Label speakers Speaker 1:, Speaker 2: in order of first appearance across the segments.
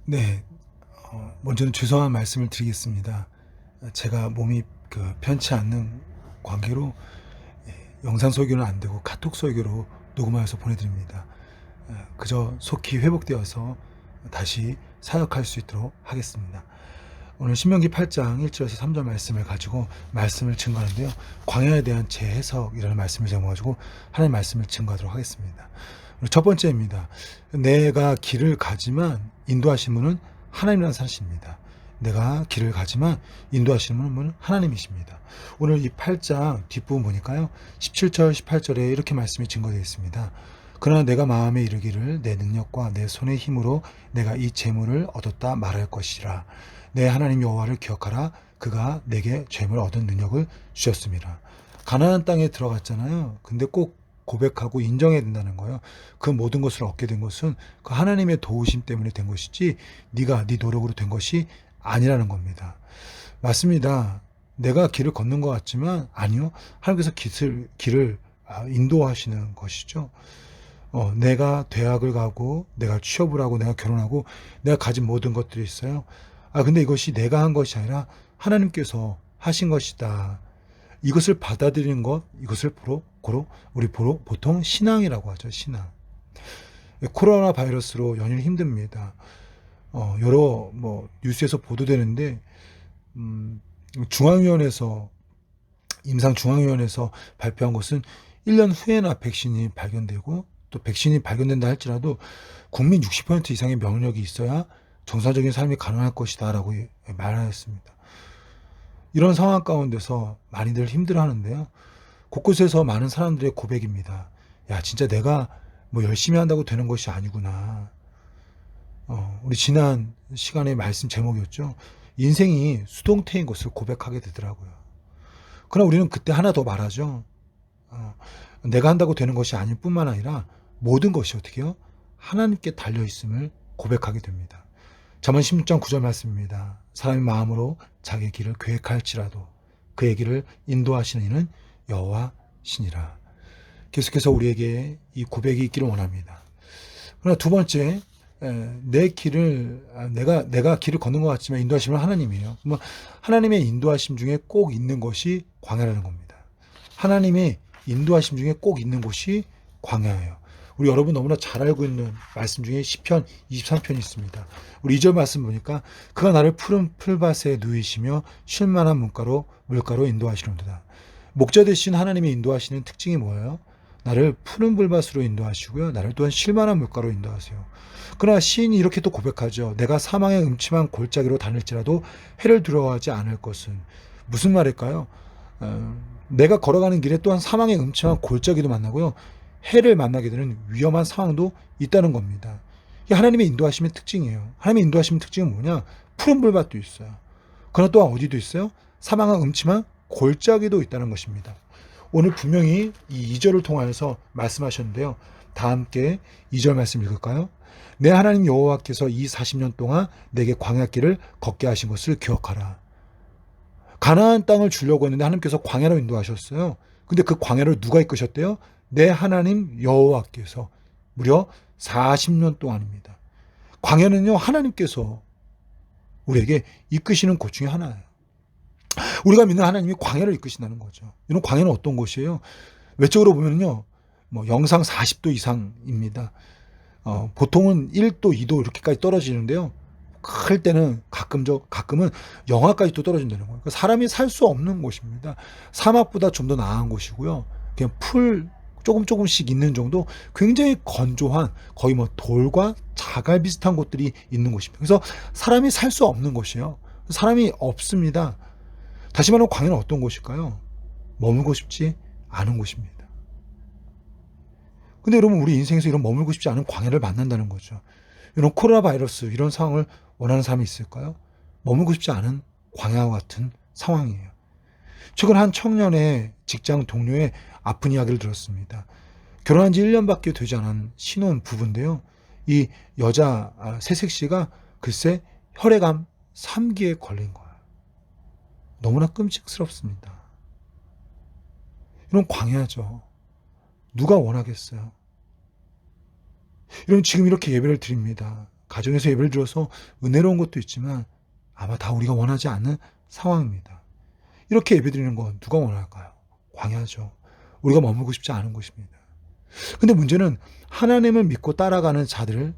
Speaker 1: 네. 먼저는 죄송한 말씀을 드리겠습니다. 제가 몸이 편치 않는 관계로 영상 설교는 안 되고 카톡 설교로 녹음하여서 보내드립니다. 그저 속히 회복되어서 다시 사역할 수 있도록 하겠습니다. 오늘 신명기 8장 1절에서 3절 말씀을 가지고 말씀을 증거하는데요. 광야에 대한 재해석이라는 말씀을 제목가지고 하나님의 말씀을 증거하도록 하겠습니다. 첫 번째입니다. 내가 길을 가지만 인도하신 분은 하나님이라는 사실입니다. 내가 길을 가지만 인도하시는 분은 하나님이십니다. 오늘 이 8장 뒷부분 보니까요. 17절, 18절에 이렇게 말씀이 증거되어 있습니다. 그러나 내가 마음에 이르기를 내 능력과 내 손의 힘으로 내가 이 재물을 얻었다 말할 것이라. 내 하나님 여호와를 기억하라. 그가 내게 재물을 얻은 능력을 주셨습니다. 가나안 땅에 들어갔잖아요. 근데 꼭 고백하고 인정해야 된다는 거예요. 그 모든 것을 얻게 된 것은 그 하나님의 도우심 때문에 된 것이지 네가 네 노력으로 된 것이 아니라는 겁니다. 맞습니다. 내가 길을 걷는 것 같지만 아니요. 하나님께서 길을 인도하시는 것이죠. 내가 대학을 가고 내가 취업을 하고 내가 결혼하고 내가 가진 모든 것들이 있어요. 근데 이것이 내가 한 것이 아니라 하나님께서 하신 것이다. 이것을 받아들이는 것, 이것을 우리 보통 신앙이라고 하죠. 신앙. 코로나 바이러스로 연일 힘듭니다. 여러 뉴스에서 보도되는데 중앙위원회에서 임상중앙위원회에서 발표한 것은 1년 후에나 백신이 발견되고 또 백신이 발견된다 할지라도 국민 60% 이상의 면역력이 있어야 정상적인 삶이 가능할 것이다 라고 말하였습니다. 이런 상황 가운데서 많이들 힘들어하는데요. 곳곳에서 많은 사람들의 고백입니다. 야, 진짜 내가 열심히 한다고 되는 것이 아니구나. 우리 지난 시간의 말씀 제목이었죠. 인생이 수동태인 것을 고백하게 되더라고요. 그러나 우리는 그때 하나 더 말하죠. 내가 한다고 되는 것이 아닐 뿐만 아니라 모든 것이 어떻게 해요? 하나님께 달려있음을 고백하게 됩니다. 잠언 16장 9절 말씀입니다. 사람의 마음으로 자기의 길을 계획할지라도 그의 길을 인도하시는 이는 여호와시니라. 계속해서 우리에게 이 고백이 있기를 원합니다. 그러나 두 번째, 내가 길을 걷는 것 같지만 인도하심은 하나님이에요. 그러면 하나님의 인도하심 중에 꼭 있는 것이 광야라는 겁니다. 하나님의 인도하심 중에 꼭 있는 곳이 광야예요. 우리 여러분 너무나 잘 알고 있는 말씀 중에 시편 23편이 있습니다. 우리 2절 말씀 보니까 그가 나를 푸른 풀밭에 누이시며 쉴만한 물가로 인도하시는도다. 목자 되신 하나님의 인도하시는 특징이 뭐예요? 나를 푸른 풀밭으로 인도하시고요. 나를 또한 쉴만한 물가로 인도하세요. 그러나 시인이 이렇게 또 고백하죠. 내가 사망의 음침한 골짜기로 다닐지라도 해를 두려워하지 않을 것은. 무슨 말일까요? 내가 걸어가는 길에 또한 사망의 음침한 골짜기도 만나고요. 해를 만나게 되는 위험한 상황도 있다는 겁니다. 이게 하나님의 인도하심의 특징이에요. 하나님의 인도하심의 특징은 뭐냐? 푸른 불밭도 있어요. 그러나 또한 어디도 있어요? 사망한 음침한 골짜기도 있다는 것입니다. 오늘 분명히 이 2절을 통하여서 말씀하셨는데요. 다 함께 2절 말씀 읽을까요? 내 하나님 여호와께서 이 40년 동안 내게 광야길을 걷게 하신 것을 기억하라. 가나안 땅을 주려고 했는데 하나님께서 광야로 인도하셨어요. 근데 그 광야를 누가 이끄셨대요? 내 하나님 여호와께서 무려 40년 동안입니다. 광야는요, 하나님께서 우리에게 이끄시는 곳 중에 하나예요. 우리가 믿는 하나님이 광야를 이끄신다는 거죠. 이런 광야는 어떤 곳이에요? 외적으로 보면요, 영상 40도 이상입니다. 보통은 1도, 2도 이렇게까지 떨어지는데요. 클 때는 가끔은 영하까지 또 떨어진다는 거예요. 그러니까 사람이 살 수 없는 곳입니다. 사막보다 좀 더 나은 곳이고요. 그냥 풀 조금씩 있는 정도 굉장히 건조한 거의 돌과 자갈 비슷한 곳들이 있는 곳입니다. 그래서 사람이 살 수 없는 곳이에요. 사람이 없습니다. 다시 말하면 광야는 어떤 곳일까요? 머물고 싶지 않은 곳입니다. 근데 여러분 우리 인생에서 이런 머물고 싶지 않은 광야를 만난다는 거죠. 이런 코로나 바이러스 이런 상황을 원하는 사람이 있을까요? 머물고 싶지 않은 광야와 같은 상황이에요. 최근 한 청년의 직장 동료의 아픈 이야기를 들었습니다. 결혼한 지 1년밖에 되지 않은 신혼 부부인데요. 이 여자 새색 씨가 글쎄 혈액암 3기에 걸린 거예요. 너무나 끔찍스럽습니다. 이런 광야죠. 누가 원하겠어요? 여러분 지금 이렇게 예배를 드립니다. 가정에서 예배를 들어서 은혜로운 것도 있지만 아마 다 우리가 원하지 않는 상황입니다. 이렇게 예배드리는 건 누가 원할까요? 광야죠. 우리가 머물고 싶지 않은 곳입니다. 근데 문제는 하나님을 믿고 따라가는 자들을,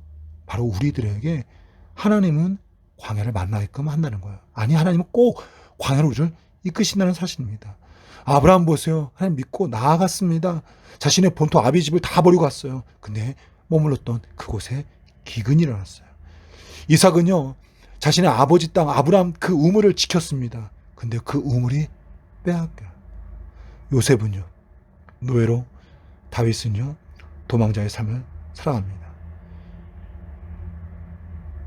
Speaker 1: 바로 우리들에게 하나님은 광야를 만나게끔 한다는 거예요. 아니, 하나님은 꼭 광야로 우리를 이끄신다는 사실입니다. 아브라함 보세요. 하나님 믿고 나아갔습니다. 자신의 본토 아비 집을 다 버리고 갔어요. 근데 머물렀던 그곳에 기근이 일어났어요. 이삭은요, 자신의 아버지 땅 아브라함 그 우물을 지켰습니다. 근데 그 우물이 빼앗겨요. 요셉은요, 노예로, 다윗은요, 도망자의 삶을 살아갑니다.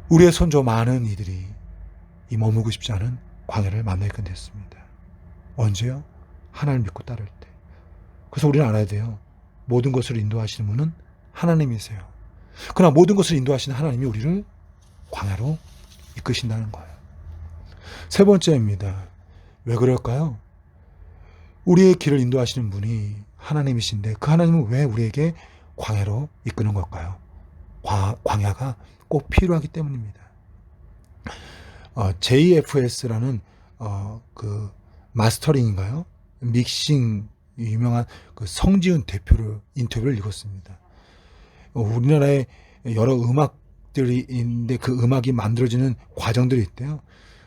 Speaker 1: 우리의 손조 많은 이들이 이 머물고 싶지 않은 광야를 만나게 됐습니다. 언제요? 하나님을 믿고 따를 때. 그래서 우리는 알아야 돼요. 모든 것을 인도하시는 분은 하나님이세요. 그러나 모든 것을 인도하시는 하나님이 우리를 광야로 이끄신다는 거예요. 세 번째입니다. 왜 그럴까요? 우리의 길을 인도하시는 분이 하나님이신데 그 하나님은 왜 우리에게 광야로 이끄는 걸까요? 광야가 꼭 필요하기 때문입니다. JFS라는 그 마스터링인가요? 믹싱 유명한 그 성지훈 대표를 인터뷰를 읽었습니다. 우리나라에 여러 음악들이 있는데 그 음악이 만들어지는 과정들이 있대요.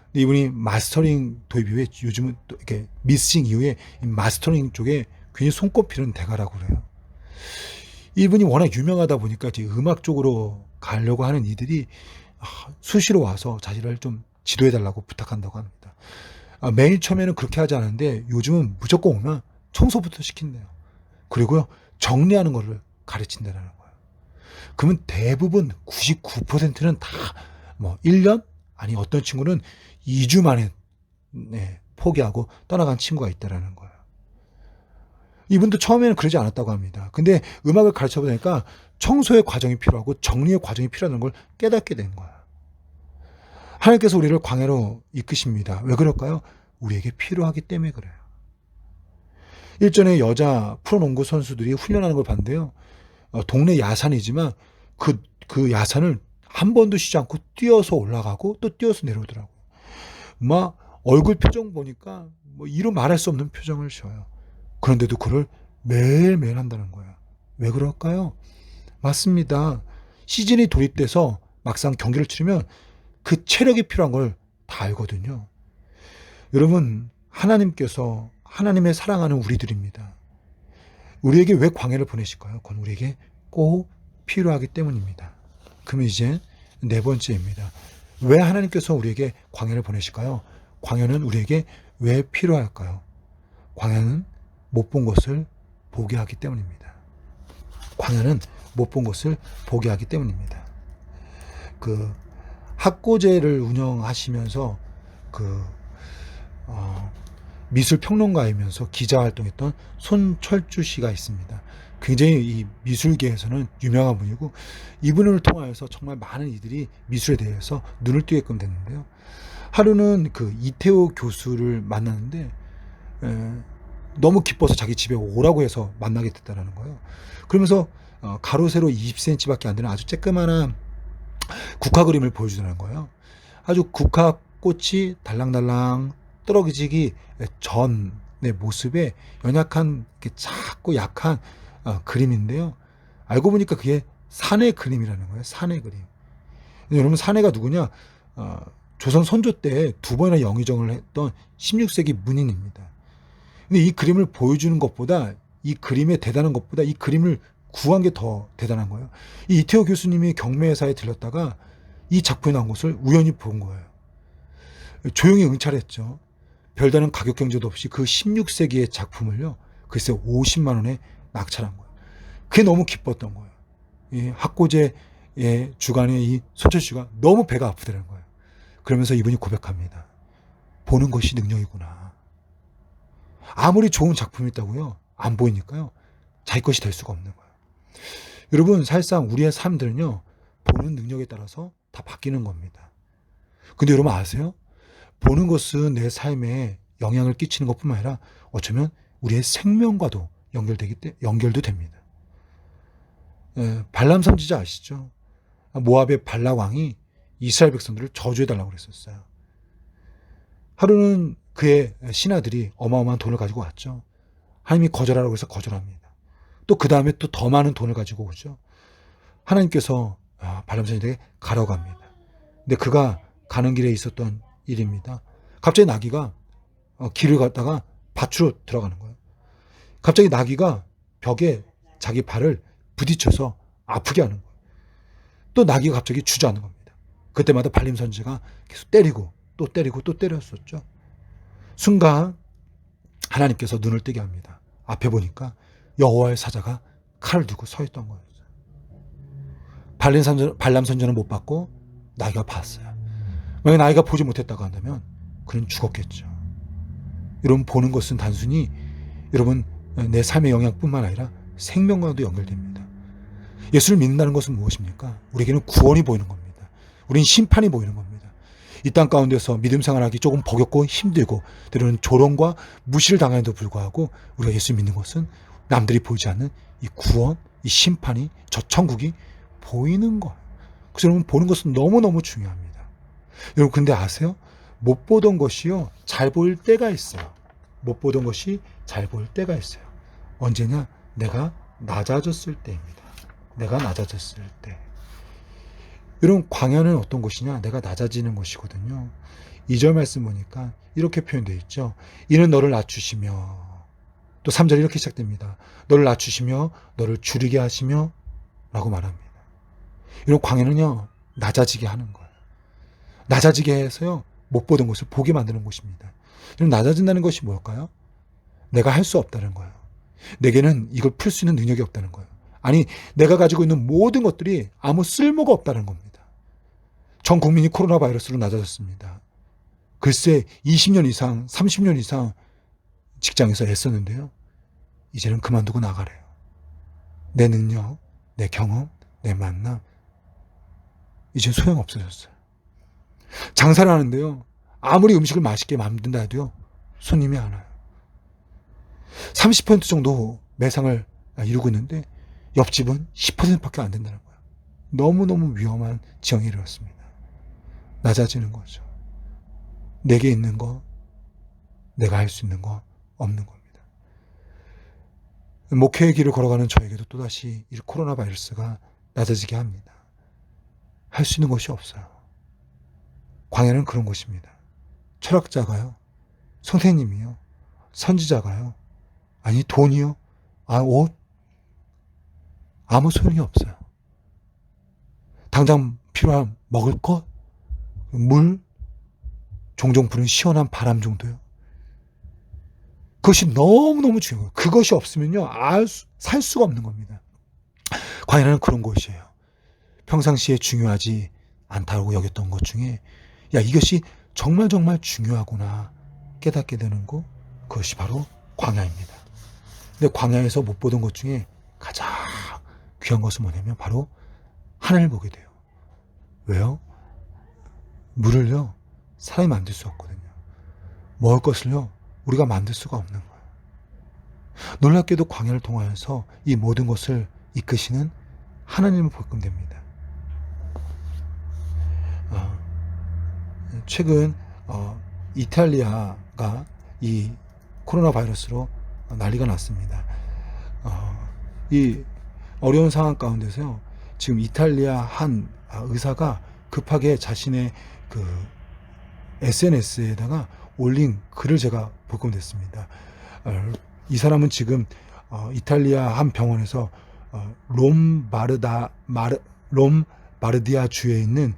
Speaker 1: 근데 이분이 마스터링 도입 이후에 요즘은 또 이렇게 믹싱 이후에 마스터링 쪽에 굉장히 손꼽히는 대가라고 그래요. 이분이 워낙 유명하다 보니까 이제 음악 쪽으로 가려고 하는 이들이 수시로 와서 자신을 좀 지도해달라고 부탁한다고 합니다. 맨 처음에는 그렇게 하지 않았는데 요즘은 무조건 오면 청소부터 시킨대요. 그리고요, 정리하는 거를 가르친다는 거예요. 그러면 대부분 99%는 다 뭐 1년? 아니 어떤 친구는 2주 만에 포기하고 떠나간 친구가 있다라는 거예요. 이분도 처음에는 그러지 않았다고 합니다. 근데 음악을 가르쳐 보니까 청소의 과정이 필요하고 정리의 과정이 필요하다는 걸 깨닫게 된 거예요. 하나님께서 우리를 광야로 이끄십니다. 왜 그럴까요? 우리에게 필요하기 때문에 그래요. 일전에 여자 프로농구 선수들이 훈련하는 걸 봤는데요. 동네 야산이지만 그 야산을 한 번도 쉬지 않고 뛰어서 올라가고 또 뛰어서 내려오더라고요. 막 얼굴 표정 보니까 뭐 이루 말할 수 없는 표정을 지어요. 그런데도 그걸 매일매일 한다는 거예요. 왜 그럴까요? 맞습니다. 시즌이 돌입돼서 막상 경기를 치르면 그 체력이 필요한 걸 다 알거든요. 여러분, 하나님께서 하나님의 사랑하는 우리들입니다. 우리에게 왜 광야를 보내실까요? 그건 우리에게 꼭 필요하기 때문입니다. 그러면 이제 네 번째입니다. 왜 하나님께서 우리에게 광야를 보내실까요? 광야는 우리에게 왜 필요할까요? 광야는 못 본 것을 보게 하기 때문입니다. 광야는 못 본 것을 보게 하기 때문입니다. 그 학고제를 운영하시면서 미술 평론가이면서 기자 활동했던 손철주 씨가 있습니다. 굉장히 이 미술계에서는 유명한 분이고 이분을 통하여서 정말 많은 이들이 미술에 대해서 눈을 뜨게끔 됐는데요. 하루는 그 이태호 교수를 만났는데 너무 기뻐서 자기 집에 오라고 해서 만나게 됐다는 거예요. 그러면서 가로 세로 20cm밖에 안 되는 아주 쬐끄만한 국화 그림을 보여주더라는 거예요. 아주 국화 꽃이 달랑달랑 떨어지기 전의 모습에 연약한 작고 약한 그림인데요. 알고 보니까 그게 사내 그림이라는 거예요. 사내 그림. 근데 여러분, 사내가 누구냐? 조선 선조 때 2번이나 영의정을 했던 16세기 문인입니다. 근데 이 그림을 보여주는 것보다, 이 그림에 대단한 것보다 이 그림을 구한 게 더 대단한 거예요. 이 이태호 교수님이 경매회사에 들렀다가 이 작품이 나온 것을 우연히 본 거예요. 조용히 응찰했죠. 별다른 가격 경제도 없이 그 16세기의 작품을요, 글쎄 50만 원에 낙찰한 거예요. 그게 너무 기뻤던 거예요. 이 학고제의 주관의 이 손철 씨가 너무 배가 아프더라는 거예요. 그러면서 이분이 고백합니다. 보는 것이 능력이구나. 아무리 좋은 작품이 있다고요, 안 보이니까요, 자기 것이 될 수가 없는 거예요. 여러분, 사실상 우리의 삶들은요, 보는 능력에 따라서 다 바뀌는 겁니다. 근데 여러분 아세요? 보는 것은 내 삶에 영향을 끼치는 것뿐만 아니라 어쩌면 우리의 생명과도 연결도 됩니다. 발람 선지자 아시죠? 모압의 발락 왕이 이스라엘 백성들을 저주해달라고 그랬었어요. 하루는 그의 신하들이 어마어마한 돈을 가지고 왔죠. 하나님이 거절하라고 해서 거절합니다. 또 그 다음에 또 더 많은 돈을 가지고 오죠. 하나님께서 발람 선지자에게 가라고 합니다. 근데 그가 가는 길에 있었던 일입니다. 갑자기 나귀가 길을 갔다가 밭으로 들어가는 거예요. 갑자기 나귀가 벽에 자기 발을 부딪혀서 아프게 하는 거예요. 또 나귀가 갑자기 주저하는 겁니다. 그때마다 발림 선지자가 계속 때리고 또 때리고 또 때렸었죠. 순간 하나님께서 눈을 뜨게 합니다. 앞에 보니까 여호와의 사자가 칼을 들고 서 있던 거예요. 발람 선지자는 못 봤고 나귀가 봤어요. 만약 나귀가 보지 못했다고 한다면 그는 죽었겠죠. 여러분, 보는 것은 단순히 여러분 내 삶의 영향뿐만 아니라 생명과도 연결됩니다. 예수를 믿는다는 것은 무엇입니까? 우리에게는 구원이 보이는 겁니다. 우리는 심판이 보이는 겁니다. 이 땅 가운데서 믿음 생활하기 조금 버겁고 힘들고 때로는 조롱과 무시를 당하는데도 불구하고 우리가 예수 믿는 것은 남들이 보이지 않는 이 구원, 이 심판이, 저 천국이 보이는 거예요. 그래서 여러분, 보는 것은 너무너무 중요합니다. 여러분, 근데 아세요? 못 보던 것이요, 잘 보일 때가 있어요. 못 보던 것이 잘 보일 때가 있어요. 언제냐? 내가 낮아졌을 때입니다. 내가 낮아졌을 때. 여러분, 광야는 어떤 곳이냐? 내가 낮아지는 곳이거든요. 2절 말씀 보니까 이렇게 표현되어 있죠. 이는 너를 낮추시며, 또 3절이 이렇게 시작됩니다. 너를 낮추시며 너를 줄이게 하시며 라고 말합니다. 이런 광야는요, 낮아지게 하는 거예요. 낮아지게 해서요, 못 보던 것을 보게 만드는 곳입니다. 이런 낮아진다는 것이 뭘까요? 내가 할 수 없다는 거예요. 내게는 이걸 풀 수 있는 능력이 없다는 거예요. 아니, 내가 가지고 있는 모든 것들이 아무 쓸모가 없다는 겁니다. 전 국민이 코로나 바이러스로 낮아졌습니다. 글쎄 20년 이상, 30년 이상 직장에서 애썼는데요. 이제는 그만두고 나가래요. 내 능력, 내 경험, 내 만남, 이제 소용없어졌어요. 장사를 하는데요, 아무리 음식을 맛있게 만든다 해도요, 손님이 안 와요. 30% 정도 매상을 이루고 있는데 옆집은 10%밖에 안 된다는 거예요. 너무너무 위험한 지형에 이르렀습니다. 낮아지는 거죠. 내게 있는 거, 내가 할 수 있는 거 없는 겁니다. 목회의 길을 걸어가는 저에게도 또다시 이 코로나 바이러스가 낮아지게 합니다. 할 수 있는 것이 없어요. 광야는 그런 곳입니다. 철학자가요, 선생님이요, 선지자가요, 아니 돈이요, 옷, 아무 소용이 없어요. 당장 필요한 먹을 것, 물, 종종 부는 시원한 바람 정도요. 그것이 너무너무 중요해요. 그것이 없으면요, 살 수가 없는 겁니다. 광야는 그런 곳이에요. 평상시에 중요하지 않다고 여겼던 것 중에, 야, 이것이 정말 정말 중요하구나 깨닫게 되는 것, 그것이 바로 광야입니다. 근데 광야에서 못 보던 것 중에 가장 귀한 것은 뭐냐면 바로 하늘을 보게 돼요. 왜요? 물을요, 사람이 만들 수 없거든요. 먹을 것을요, 우리가 만들 수가 없는 거예요. 놀랍게도 광야를 통하여서 이 모든 것을 이끄시는 하나님을 볼끔 됩니다. 최근 이탈리아가 이 코로나 바이러스로 난리가 났습니다. 이 어려운 상황 가운데서요, 지금 이탈리아 한 의사가 급하게 자신의 그 SNS에다가 올린 글을 제가 보게 됐습니다. 이 사람은 지금 이탈리아 한 병원에서 롬바르디아 주에 있는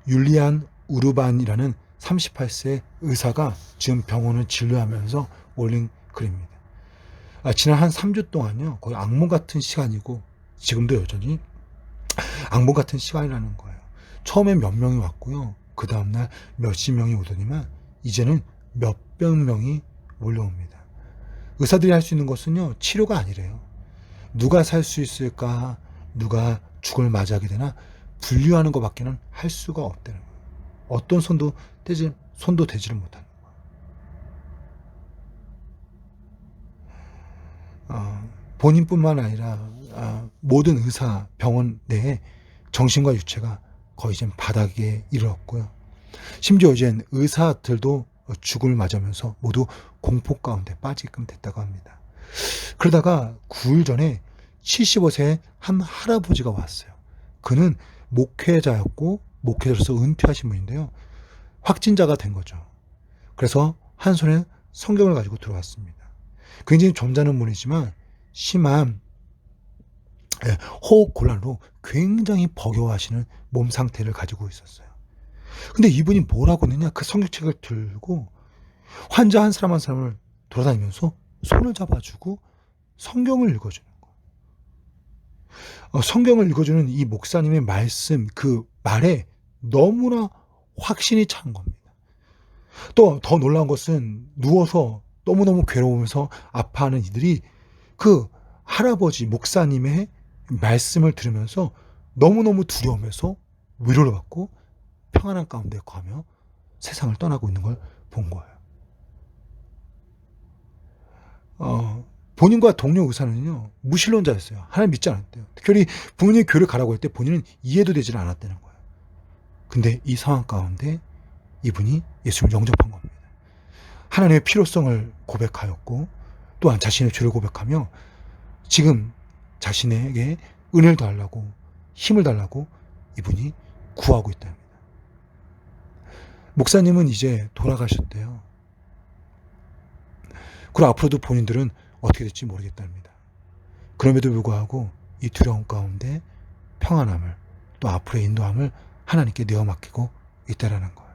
Speaker 1: 율리안 우르반이라는 38세 의사가 지금 병원을 진료하면서 올린 글입니다. 지난 한 3주 동안요, 거의 악몽 같은 시간이고 지금도 여전히 악몽 같은 시간이라는 거예요. 처음에 몇 명이 왔고요, 그 다음날 몇십 명이 오더니만 이제는 몇백 명이 몰려옵니다. 의사들이 할 수 있는 것은요, 치료가 아니래요. 누가 살 수 있을까, 누가 죽음을 맞이하게 되나 분류하는 것밖에는 할 수가 없다는 거예요. 어떤 손도 대지를 못하는 거예요. 본인뿐만 아니라 모든 의사 병원 내에 정신과 육체가 거의 이제 바닥에 이르렀고요. 심지어 이젠 의사들도 죽음을 맞으면서 모두 공포 가운데 빠지게끔 됐다고 합니다. 그러다가 9일 전에 75세의 한 할아버지가 왔어요. 그는 목회자였고 목회자로서 은퇴하신 분인데요. 확진자가 된 거죠. 그래서 한 손에 성경을 가지고 들어왔습니다. 굉장히 점잖은 분이지만 심한 호흡 곤란으로 굉장히 버거워하시는 몸 상태를 가지고 있었어요. 근데 이분이 뭐라고 했느냐? 그 성경책을 들고 환자 한 사람 한 사람을 돌아다니면서 손을 잡아주고 성경을 읽어주는 거예요. 성경을 읽어주는 이 목사님의 말씀, 그 말에 너무나 확신이 찬 겁니다. 또 더 놀라운 것은 누워서 너무너무 괴로우면서 아파하는 이들이 그 할아버지 목사님의 말씀을 들으면서 너무너무 두려움에서 위로를 받고 평안한 가운데 가며 세상을 떠나고 있는 걸 본 거예요. 본인과 동료 의사는요, 무신론자였어요. 하나님 믿지 않았대요. 특별히 부모님이 교회를 가라고 할 때 본인은 이해도 되질 않았다는 거예요. 근데 이 상황 가운데 이분이 예수님을 영접한 겁니다. 하나님의 필요성을 고백하였고 또한 자신의 죄를 고백하며 지금 자신에게 은혜를 달라고 힘을 달라고 이분이 구하고 있답니다. 목사님은 이제 돌아가셨대요. 그리고 앞으로도 본인들은 어떻게 될지 모르겠답니다. 그럼에도 불구하고 이 두려움 가운데 평안함을 또 앞으로의 인도함을 하나님께 내어 맡기고 있다라는 거예요.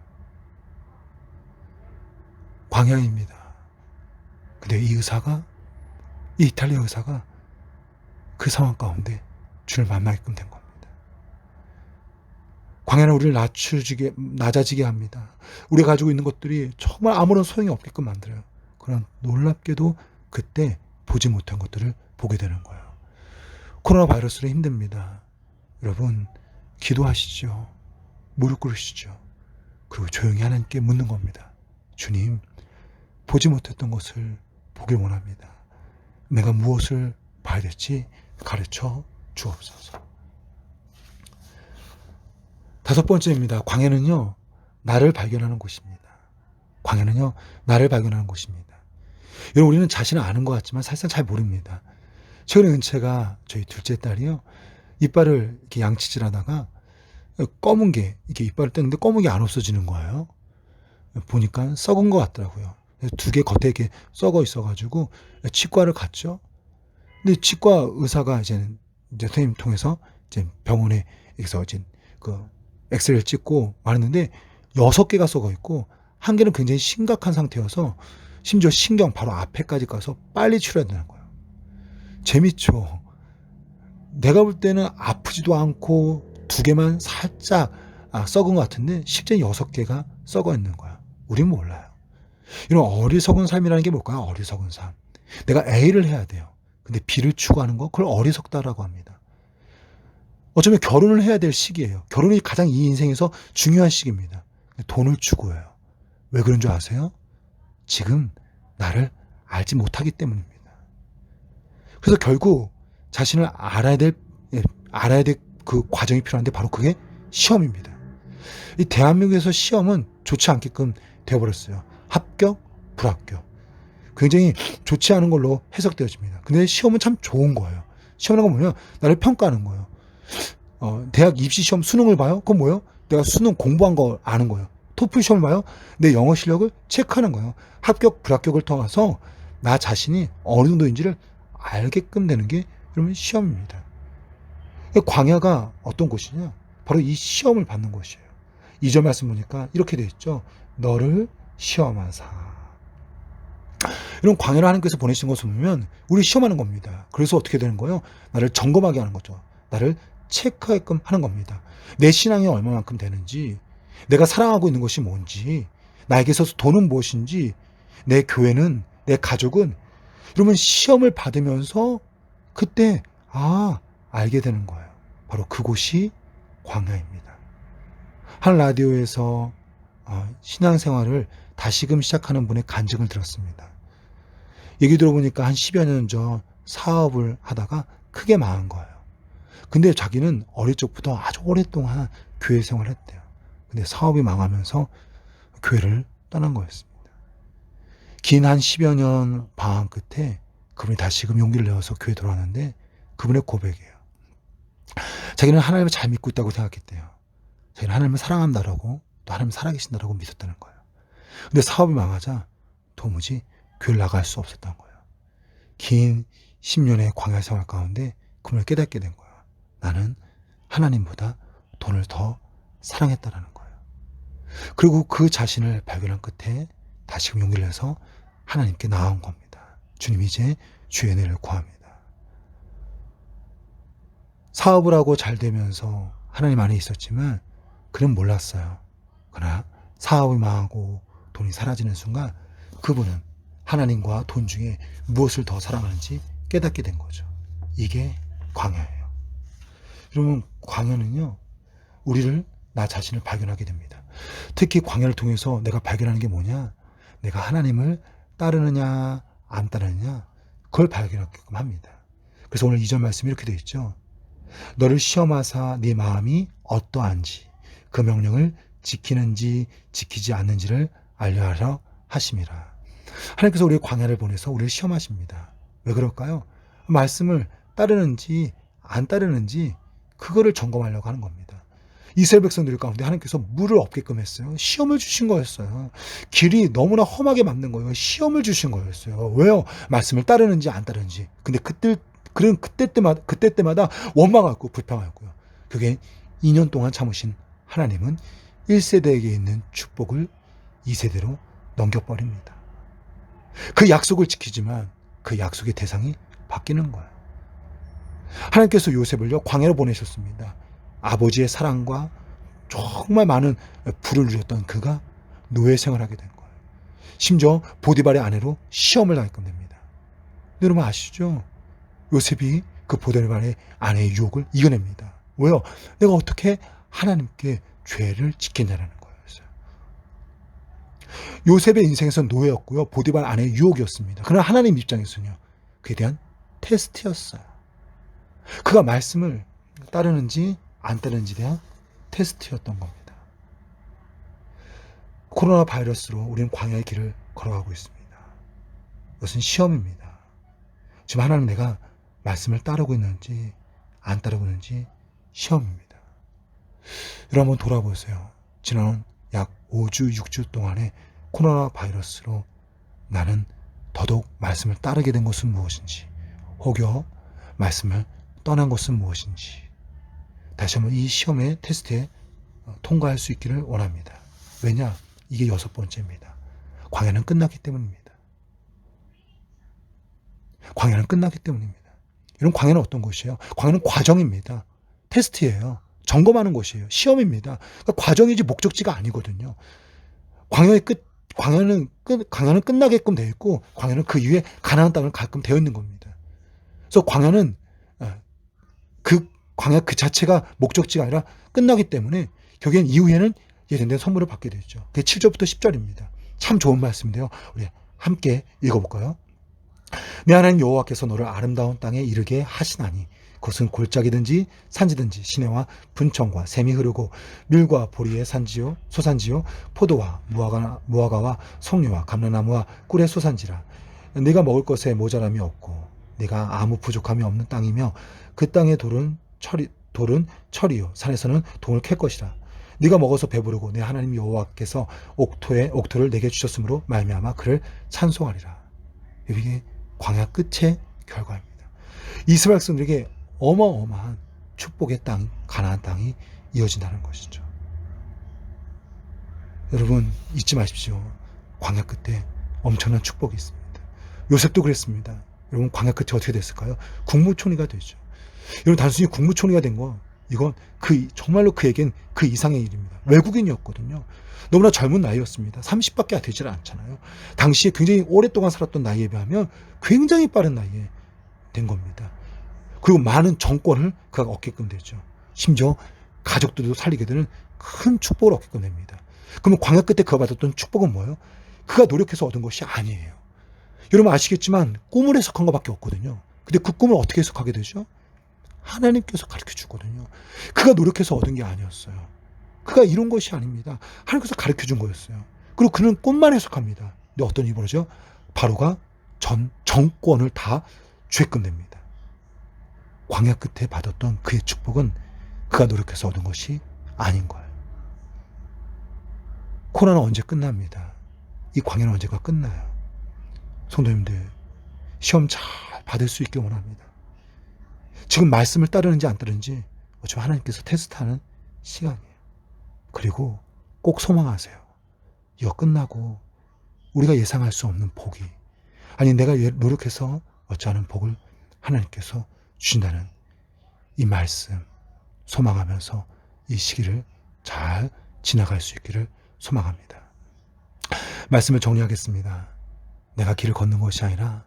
Speaker 1: 광야입니다. 근데 이 의사가, 이 이탈리아 의사가 그 상황 가운데 주를 만나게끔 된 겁니다. 광야는 우리를 낮아지게 합니다. 우리가 가지고 있는 것들이 정말 아무런 소용이 없게끔 만들어요. 그러나 놀랍게도 그때 보지 못한 것들을 보게 되는 거예요. 코로나 바이러스로 힘듭니다. 여러분, 기도하시죠. 무릎 꿇으시죠. 그리고 조용히 하나님께 묻는 겁니다. 주님, 보지 못했던 것을 보길 원합니다. 내가 무엇을 봐야 될지 가르쳐 주옵소서. 다섯 번째입니다. 광야는요, 나를 발견하는 곳입니다. 광야는요, 나를 발견하는 곳입니다. 여러분, 우리는 자신을 아는 것 같지만 사실상 잘 모릅니다. 최근에 은채가 저희 둘째 딸이요, 이빨을 이렇게 양치질 하다가 검은 게 이렇게 이빨을 떼는데 검은 게 안 없어지는 거예요. 보니까 썩은 것 같더라고요. 두 개 겉에 이렇게 썩어 있어가지고 치과를 갔죠. 근데 치과 의사가 이제 선생님 통해서 이제 병원에 여기서 이제 그 엑스레이를 찍고 말했는데 6개가 썩어 있고 한 개는 굉장히 심각한 상태여서 심지어 신경 바로 앞에까지 가서 빨리 치료해야 되는 거예요. 재밌죠. 내가 볼 때는 아프지도 않고 2개만 살짝 썩은 것 같은데 실제 6개가 썩어 있는 거야. 우린 몰라요. 이런 어리석은 삶이라는 게 뭘까요? 어리석은 삶. 내가 A를 해야 돼요. 근데 B를 추구하는 거, 그걸 어리석다라고 합니다. 어쩌면 결혼을 해야 될 시기예요. 결혼이 가장 이 인생에서 중요한 시기입니다. 돈을 추구해요. 왜 그런 줄 아세요? 지금 나를 알지 못하기 때문입니다. 그래서 결국 자신을 알아야 될 그 과정이 필요한데 바로 그게 시험입니다. 이 대한민국에서 시험은 좋지 않게끔 되어버렸어요. 합격, 불합격. 굉장히 좋지 않은 걸로 해석되어집니다. 근데 시험은 참 좋은 거예요. 시험이라는 건 뭐냐면 나를 평가하는 거예요. 대학 입시 시험 수능을 봐요? 그건 뭐예요? 내가 수능 공부한 거 아는 거예요. 토플 시험을 봐요? 내 영어 실력을 체크하는 거예요. 합격, 불합격을 통해서 나 자신이 어느 정도인지를 알게끔 되는 게 여러분 시험입니다. 광야가 어떤 곳이냐? 바로 이 시험을 받는 곳이에요. 2절 말씀 보니까 이렇게 되어 있죠. 너를 시험하사. 이런 광야를 하나님께서 보내신 것을 보면 우리 시험하는 겁니다. 그래서 어떻게 되는 거예요? 나를 점검하게 하는 거죠. 나를 체크하게끔 하는 겁니다. 내 신앙이 얼마만큼 되는지, 내가 사랑하고 있는 것이 뭔지, 나에게 있어서 돈은 무엇인지, 내 교회는, 내 가족은, 이러면 시험을 받으면서 그때 알게 되는 거예요. 바로 그곳이 광야입니다. 한 라디오에서 신앙생활을 다시금 시작하는 분의 간증을 들었습니다. 얘기 들어보니까 한 10여 년 전 사업을 하다가 크게 망한 거예요. 근데 자기는 어릴 적부터 아주 오랫동안 교회 생활을 했대요. 근데 사업이 망하면서 교회를 떠난 거였습니다. 긴 한 10여 년 방황 끝에 그분이 다시금 용기를 내어서 교회에 돌아왔는데 그분의 고백이에요. 자기는 하나님을 잘 믿고 있다고 생각했대요. 자기는 하나님을 사랑한다라고 또 하나님 살아계신다라고 믿었다는 거예요. 근데 사업이 망하자 도무지 교회를 나갈 수 없었던 거예요. 긴 10년의 광야 생활 가운데 그분을 깨닫게 된 거예요. 나는 하나님보다 돈을 더 사랑했다라는 거예요. 그리고 그 자신을 발견한 끝에 다시금 용기를 내서 하나님께 나아온 겁니다. 주님 이제 주의 은혜를 구합니다. 사업을 하고 잘 되면서 하나님 안에 있었지만 그는 몰랐어요. 그러나 사업이 망하고 돈이 사라지는 순간 그분은 하나님과 돈 중에 무엇을 더 사랑하는지 깨닫게 된 거죠. 이게 광야예요. 여러분, 광야는요, 우리를 나 자신을 발견하게 됩니다. 특히 광야를 통해서 내가 발견하는 게 뭐냐? 내가 하나님을 따르느냐 안 따르느냐 그걸 발견하게끔 합니다. 그래서 오늘 2절 말씀이 이렇게 되어 있죠. 너를 시험하사 네 마음이 어떠한지 그 명령을 지키는지 지키지 않는지를 알려하라 하심이라. 하나님께서 우리의 광야를 보내서 우리를 시험하십니다. 왜 그럴까요? 말씀을 따르는지 안 따르는지 그거를 점검하려고 하는 겁니다. 이스라엘 백성들 가운데 하나님께서 물을 없게끔 했어요. 시험을 주신 거였어요. 길이 너무나 험하게 만든 거예요. 시험을 주신 거였어요. 왜요? 말씀을 따르는지 안 따르는지. 근데 그때 때마다 원망하고 불평하고요. 그게 2년 동안 참으신 하나님은 1세대에게 있는 축복을 2세대로 넘겨버립니다. 그 약속을 지키지만 그 약속의 대상이 바뀌는 거예요. 하나님께서 요셉을요 광야로 보내셨습니다. 아버지의 사랑과 정말 많은 부를 누렸던 그가 노예 생활하게 된 거예요. 심지어 보디발의 아내로 시험을 당했건 됩니다. 여러분 아시죠? 요셉이 그 보디발의 아내의 유혹을 이겨냅니다. 왜요? 내가 어떻게 하나님께 죄를 지켰냐라는 거였어요. 요셉의 인생에서 노예였고요. 보디발 아내의 유혹이었습니다. 그러나 하나님 입장에서는요. 그에 대한 테스트였어요. 그가 말씀을 따르는지 안 따르는지에 대한 테스트였던 겁니다. 코로나 바이러스로 우리는 광야의 길을 걸어가고 있습니다. 이것은 시험입니다. 지금 하나님 내가 말씀을 따르고 있는지 안 따르고 있는지 시험입니다. 여러분 한번 돌아보세요. 지난 약 5주, 6주 동안의 코로나 바이러스로 나는 더더욱 말씀을 따르게 된 것은 무엇인지 혹여 말씀을 떠난 것은 무엇인지 다시 한번 이 시험의 테스트에 통과할 수 있기를 원합니다. 왜냐? 이게 6번째입니다. 광야는 끝났기 때문입니다. 광야는 끝났기 때문입니다. 이런 광야는 어떤 것이에요? 광야는 과정입니다. 테스트예요. 점검하는 것이에요. 시험입니다. 그러니까 과정이지 목적지가 아니거든요. 광야는 끝나게끔 되어 있고 광야는 그 이후에 가나안 땅을 가끔 되어 있는 겁니다. 그래서 광야는 광야 그 자체가 목적지가 아니라 끝나기 때문에 결국엔 이후에는 예정된 선물을 받게 되죠. 그게 7절부터 10절입니다. 참 좋은 말씀인데요. 우리 함께 읽어볼까요? 내 하나님 여호와께서 너를 아름다운 땅에 이르게 하시나니 그것은 골짜기든지 산지든지 시내와 분청과 샘이 흐르고 밀과 보리의 산지요 소산지요 포도와 무화과와 석류와 감람나무와 꿀의 소산지라. 네가 먹을 것에 모자람이 없고 네가 아무 부족함이 없는 땅이며 그 땅의 돌은 철이요 산에서는 동을 캘 것이라. 네가 먹어서 배부르고 내 하나님 여호와께서 옥토를 내게 주셨으므로 말미암아 그를 찬송하리라. 이게 광야 끝의 결과입니다. 이스라엘 백성들에게 어마어마한 축복의 땅, 가나안 땅이 이어진다는 것이죠. 여러분 잊지 마십시오. 광야 끝에 엄청난 축복이 있습니다. 요셉도 그랬습니다. 여러분 광야 끝에 어떻게 됐을까요? 국무총리가 되죠. 여러분 단순히 국무총리가 된 건 이건 정말로 그에겐 그 이상의 일입니다. 외국인이었거든요. 너무나 젊은 나이였습니다. 30밖에 되질 않잖아요. 당시에 굉장히 오랫동안 살았던 나이에 비하면 굉장히 빠른 나이에 된 겁니다. 그리고 많은 정권을 그가 얻게끔 되죠. 심지어 가족들도 살리게 되는 큰 축복을 얻게끔 됩니다. 그러면 광야 끝에 그가 받았던 축복은 뭐예요? 그가 노력해서 얻은 것이 아니에요. 여러분 아시겠지만 꿈을 해석한 것밖에 없거든요. 근데 그 꿈을 어떻게 해석하게 되죠? 하나님께서 가르쳐 주거든요. 그가 노력해서 얻은 게 아니었어요. 그가 이룬 것이 아닙니다. 하나님께서 가르쳐 준 거였어요. 그리고 그는 꿈만 해석합니다. 근데 어떤 일이 벌어져? 바로가 정권을 다 죄끝냅니다. 광야 끝에 받았던 그의 축복은 그가 노력해서 얻은 것이 아닌 거예요. 코로나는 언제 끝납니다. 이 광야는 언제가 끝나요. 성도님들, 시험 잘 받을 수 있길 원합니다. 지금 말씀을 따르는지 안 따르는지 어차피 하나님께서 테스트하는 시간이에요. 그리고 꼭 소망하세요. 이거 끝나고 우리가 예상할 수 없는 복이, 아니 내가 노력해서 얻지 않은 복을 하나님께서 주신다는 이 말씀 소망하면서 이 시기를 잘 지나갈 수 있기를 소망합니다. 말씀을 정리하겠습니다. 내가 길을 걷는 것이 아니라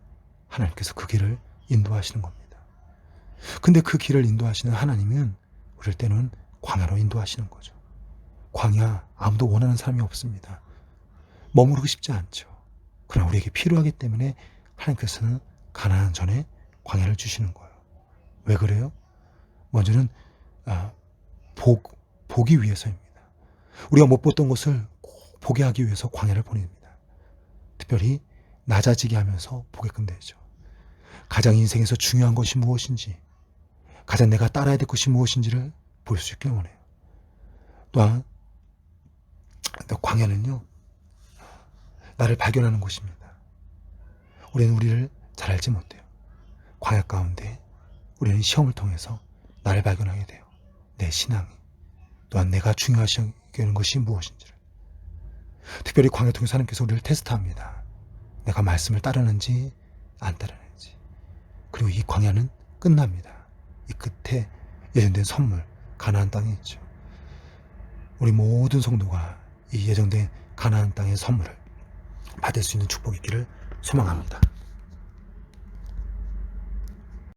Speaker 1: 하나님께서 그 길을 인도하시는 겁니다. 근데 그 길을 인도하시는 하나님은 그럴 때는 광야로 인도하시는 거죠. 광야, 아무도 원하는 사람이 없습니다. 머무르고 싶지 않죠. 그러나 우리에게 필요하기 때문에 하나님께서는 가나안 전에 광야를 주시는 거예요. 왜 그래요? 먼저는 보기 위해서입니다. 우리가 못 봤던 것을 꼭 보게 하기 위해서 광야를 보냅니다. 특별히 낮아지게 하면서 보게끔 되죠. 가장 인생에서 중요한 것이 무엇인지, 가장 내가 따라야 될 것이 무엇인지를 볼 수 있길 원해요. 또한 광야는요, 나를 발견하는 곳입니다. 우리는 우리를 잘 알지 못해요. 광야 가운데 우리는 시험을 통해서 나를 발견하게 돼요. 내 신앙이, 또한 내가 중요하시 여기는 것이 무엇인지를. 특별히 광야 통해서 하나님께서 우리를 테스트합니다. 내가 말씀을 따르는지 안 따르는지. 그리고 이 광야는 끝납니다. 이 끝에 예정된 선물, 가나안 땅이 있죠. 우리 모든 성도가 이 예정된 가나안 땅의 선물을 받을 수 있는 축복이 있기를 소망합니다.